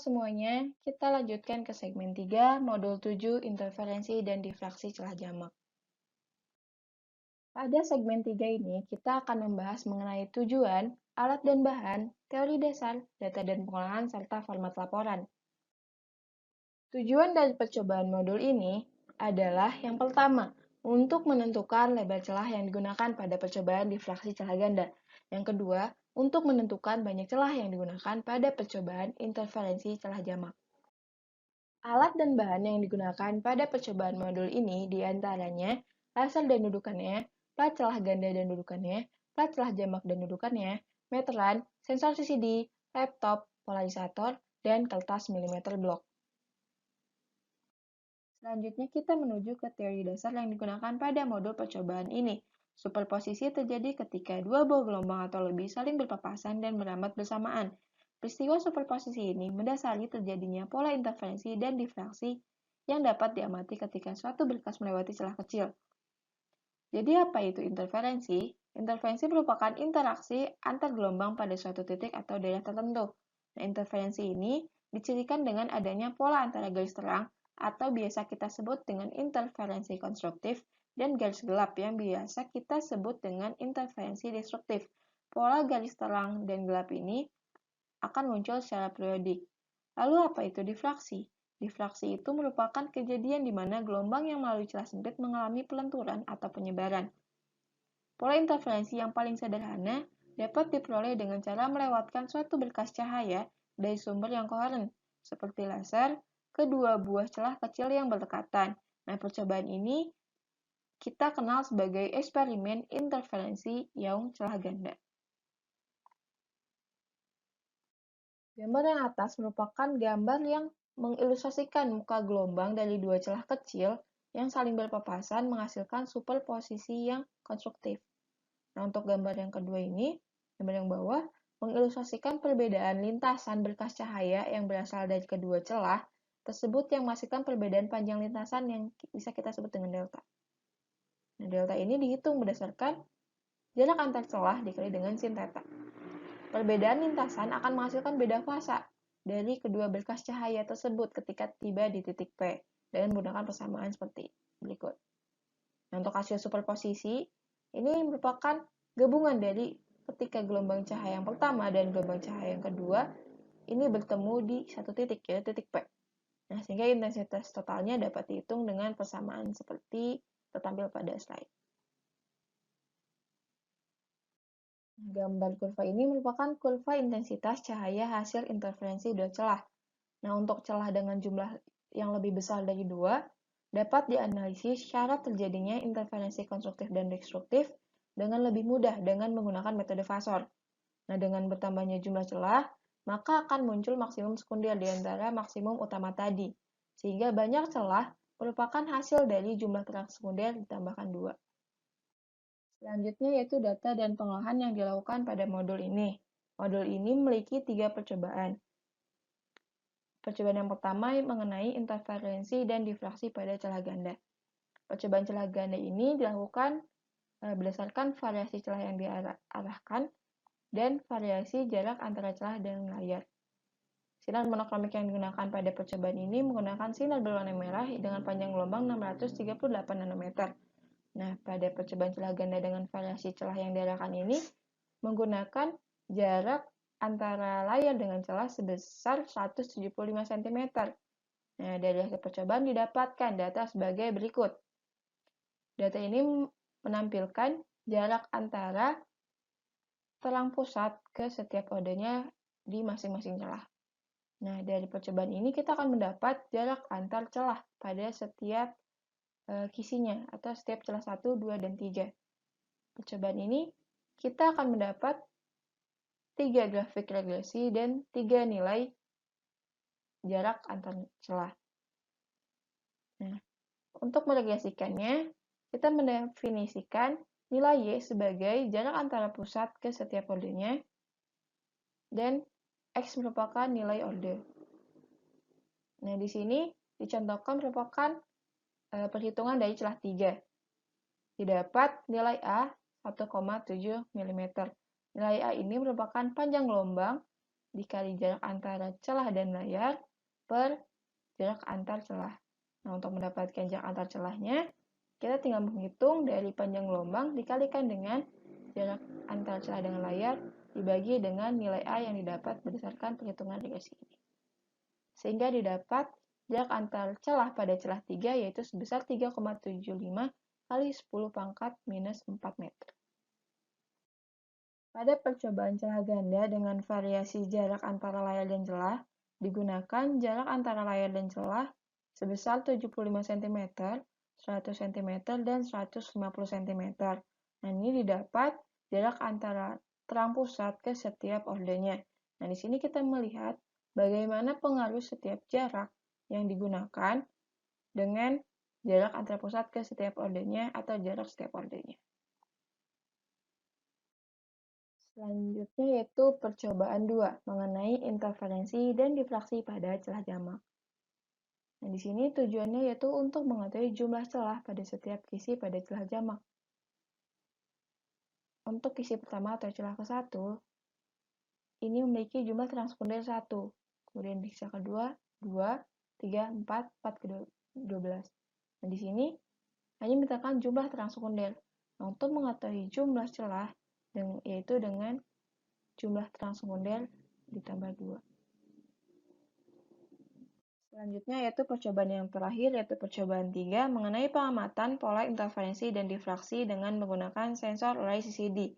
semuanya, kita lanjutkan ke segmen 3, modul 7, interferensi dan difraksi celah jamak. Pada segmen 3 ini, kita akan membahas mengenai tujuan, alat dan bahan, teori dasar, data dan pengolahan, serta format laporan. Tujuan dari percobaan modul ini adalah yang pertama, untuk menentukan lebar celah yang digunakan pada percobaan difraksi celah ganda. Yang kedua, untuk menentukan banyak celah yang digunakan pada percobaan interferensi celah jamak. Alat dan bahan yang digunakan pada percobaan modul ini diantaranya laser dan dudukannya, plat celah ganda dan dudukannya, plat celah jamak dan dudukannya, meteran, sensor CCD, laptop, polarisator, dan kertas milimeter blok. Selanjutnya kita menuju ke teori dasar yang digunakan pada modul percobaan ini. Superposisi terjadi ketika dua buah gelombang atau lebih saling berpapasan dan merambat bersamaan. Peristiwa superposisi ini mendasari terjadinya pola interferensi dan difraksi yang dapat diamati ketika suatu berkas melewati celah kecil. Jadi apa itu interferensi? Interferensi merupakan interaksi antar gelombang pada suatu titik atau daerah tertentu. Nah, interferensi ini dicirikan dengan adanya pola antara garis terang atau biasa kita sebut dengan interferensi konstruktif dan garis gelap yang biasa kita sebut dengan interferensi destruktif. Pola garis terang dan gelap ini akan muncul secara periodik. Lalu apa itu difraksi? Difraksi itu merupakan kejadian di mana gelombang yang melalui celah sempit mengalami pelenturan atau penyebaran. Pola interferensi yang paling sederhana dapat diperoleh dengan cara melewatkan suatu berkas cahaya dari sumber yang koheren, seperti laser, ke dua buah celah kecil yang berdekatan. Nah, percobaan ini kita kenal sebagai eksperimen interferensi Young celah ganda. Gambar yang atas merupakan gambar yang mengilustrasikan muka gelombang dari dua celah kecil yang saling berpapasan menghasilkan superposisi yang konstruktif. Nah, untuk gambar yang kedua ini, gambar yang bawah, mengilustrasikan perbedaan lintasan berkas cahaya yang berasal dari kedua celah tersebut yang menghasilkan perbedaan panjang lintasan yang bisa kita sebut dengan delta. Nah, delta ini dihitung berdasarkan jarak antar celah dikali dengan sin theta. Perbedaan lintasan akan menghasilkan beda fasa dari kedua berkas cahaya tersebut ketika tiba di titik P dengan menggunakan persamaan seperti berikut. Nah, untuk hasil superposisi, ini merupakan gabungan dari ketika gelombang cahaya yang pertama dan gelombang cahaya yang kedua ini bertemu di satu titik, yaitu titik P. Nah, sehingga intensitas totalnya dapat dihitung dengan persamaan seperti tertampil pada slide. Gambar kurva ini merupakan kurva intensitas cahaya hasil interferensi dua celah. Nah, untuk celah dengan jumlah yang lebih besar dari 2, dapat dianalisis syarat terjadinya interferensi konstruktif dan destruktif dengan lebih mudah dengan menggunakan metode fasor. Nah, dengan bertambahnya jumlah celah, maka akan muncul maksimum sekunder di antara maksimum utama tadi, sehingga banyak celah merupakan hasil dari jumlah terang sekunder ditambahkan 2. Selanjutnya yaitu data dan pengolahan yang dilakukan pada modul ini. Modul ini memiliki 3 percobaan. Percobaan yang pertama mengenai interferensi dan difraksi pada celah ganda. Percobaan celah ganda ini dilakukan berdasarkan variasi celah yang diarahkan dan variasi jarak antara celah dan layar. Sinar monokromik yang digunakan pada percobaan ini menggunakan sinar berwarna merah dengan panjang gelombang 638 nanometer. Nah, pada percobaan celah ganda dengan variasi celah yang diarahkan ini menggunakan jarak antara layar dengan celah sebesar 175 cm. Nah, dari hasil percobaan didapatkan data sebagai berikut. Data ini menampilkan jarak antara terang pusat ke setiap kodenya di masing-masing celah. Nah, dari percobaan ini kita akan mendapat jarak antar celah pada setiap kisinya atau setiap celah 1, 2, dan 3. Percobaan ini kita akan mendapat 3 grafik regresi dan 3 nilai jarak antar celah. Nah, untuk meregresikannya, kita mendefinisikan nilai Y sebagai jarak antara pusat ke setiap ordenya dan X merupakan nilai orde. Nah, di sini dicontohkan merupakan perhitungan dari celah 3. Didapat nilai A 1,7 mm. Nilai A ini merupakan panjang gelombang dikali jarak antara celah dan layar per jarak antar celah. Nah, untuk mendapatkan jarak antar celahnya, kita tinggal menghitung dari panjang gelombang dikalikan dengan jarak antar celah dengan layar dibagi dengan nilai A yang didapat berdasarkan perhitungan regresi ini. Sehingga didapat jarak antar celah pada celah 3 yaitu sebesar 3,75 kali 10 pangkat minus 4 meter. Pada percobaan celah ganda dengan variasi jarak antara layar dan celah, digunakan jarak antara layar dan celah sebesar 75 cm, 100 cm, dan 150 cm. Nah, ini didapat jarak antara terang pusat ke setiap ordenya. Nah, di sini kita melihat bagaimana pengaruh setiap jarak yang digunakan dengan jarak antara pusat ke setiap ordenya atau jarak setiap ordenya. Selanjutnya yaitu percobaan 2 mengenai interferensi dan difraksi pada celah jamak. Nah, di sini tujuannya yaitu untuk mengetahui jumlah celah pada setiap kisi pada celah jamak. Untuk kisi pertama atau celah ke-1, ini memiliki jumlah transponder 1. Kemudian di kisi kedua, 2, 3, 4, 4 ke 12. Nah, di sini hanya mintakan jumlah transponder. Nah, untuk mengetahui jumlah celah, yaitu dengan jumlah transponder ditambah 2. Selanjutnya yaitu percobaan yang terakhir, yaitu percobaan 3 mengenai pengamatan pola interferensi dan difraksi dengan menggunakan sensor array CCD.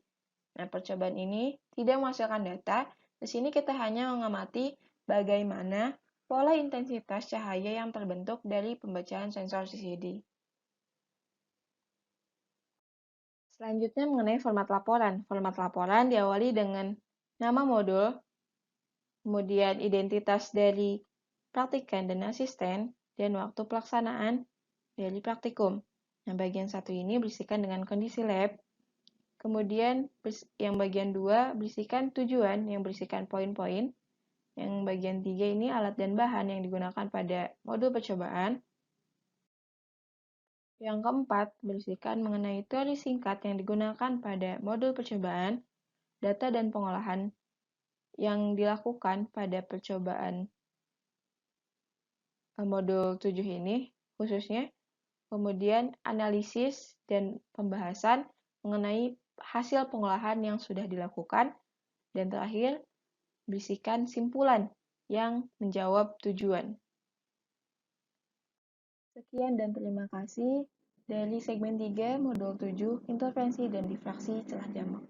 Nah, percobaan ini tidak menghasilkan data. Di sini kita hanya mengamati bagaimana pola intensitas cahaya yang terbentuk dari pembacaan sensor CCD. Selanjutnya mengenai format laporan. Format laporan diawali dengan nama modul, kemudian identitas dari praktikan dan asisten, dan waktu pelaksanaan dari praktikum. Nah, bagian 1 ini berisikan dengan kondisi lab, kemudian yang bagian 2 berisikan tujuan yang berisikan poin-poin, yang bagian 3 ini alat dan bahan yang digunakan pada modul percobaan, yang keempat berisikan mengenai teori singkat yang digunakan pada modul percobaan, data dan pengolahan yang dilakukan pada percobaan modul 7 ini khususnya, kemudian analisis dan pembahasan mengenai hasil pengolahan yang sudah dilakukan, dan terakhir berisikan simpulan yang menjawab tujuan. Sekian dan terima kasih dari segmen 3 modul 7 interferensi dan difraksi celah jamak.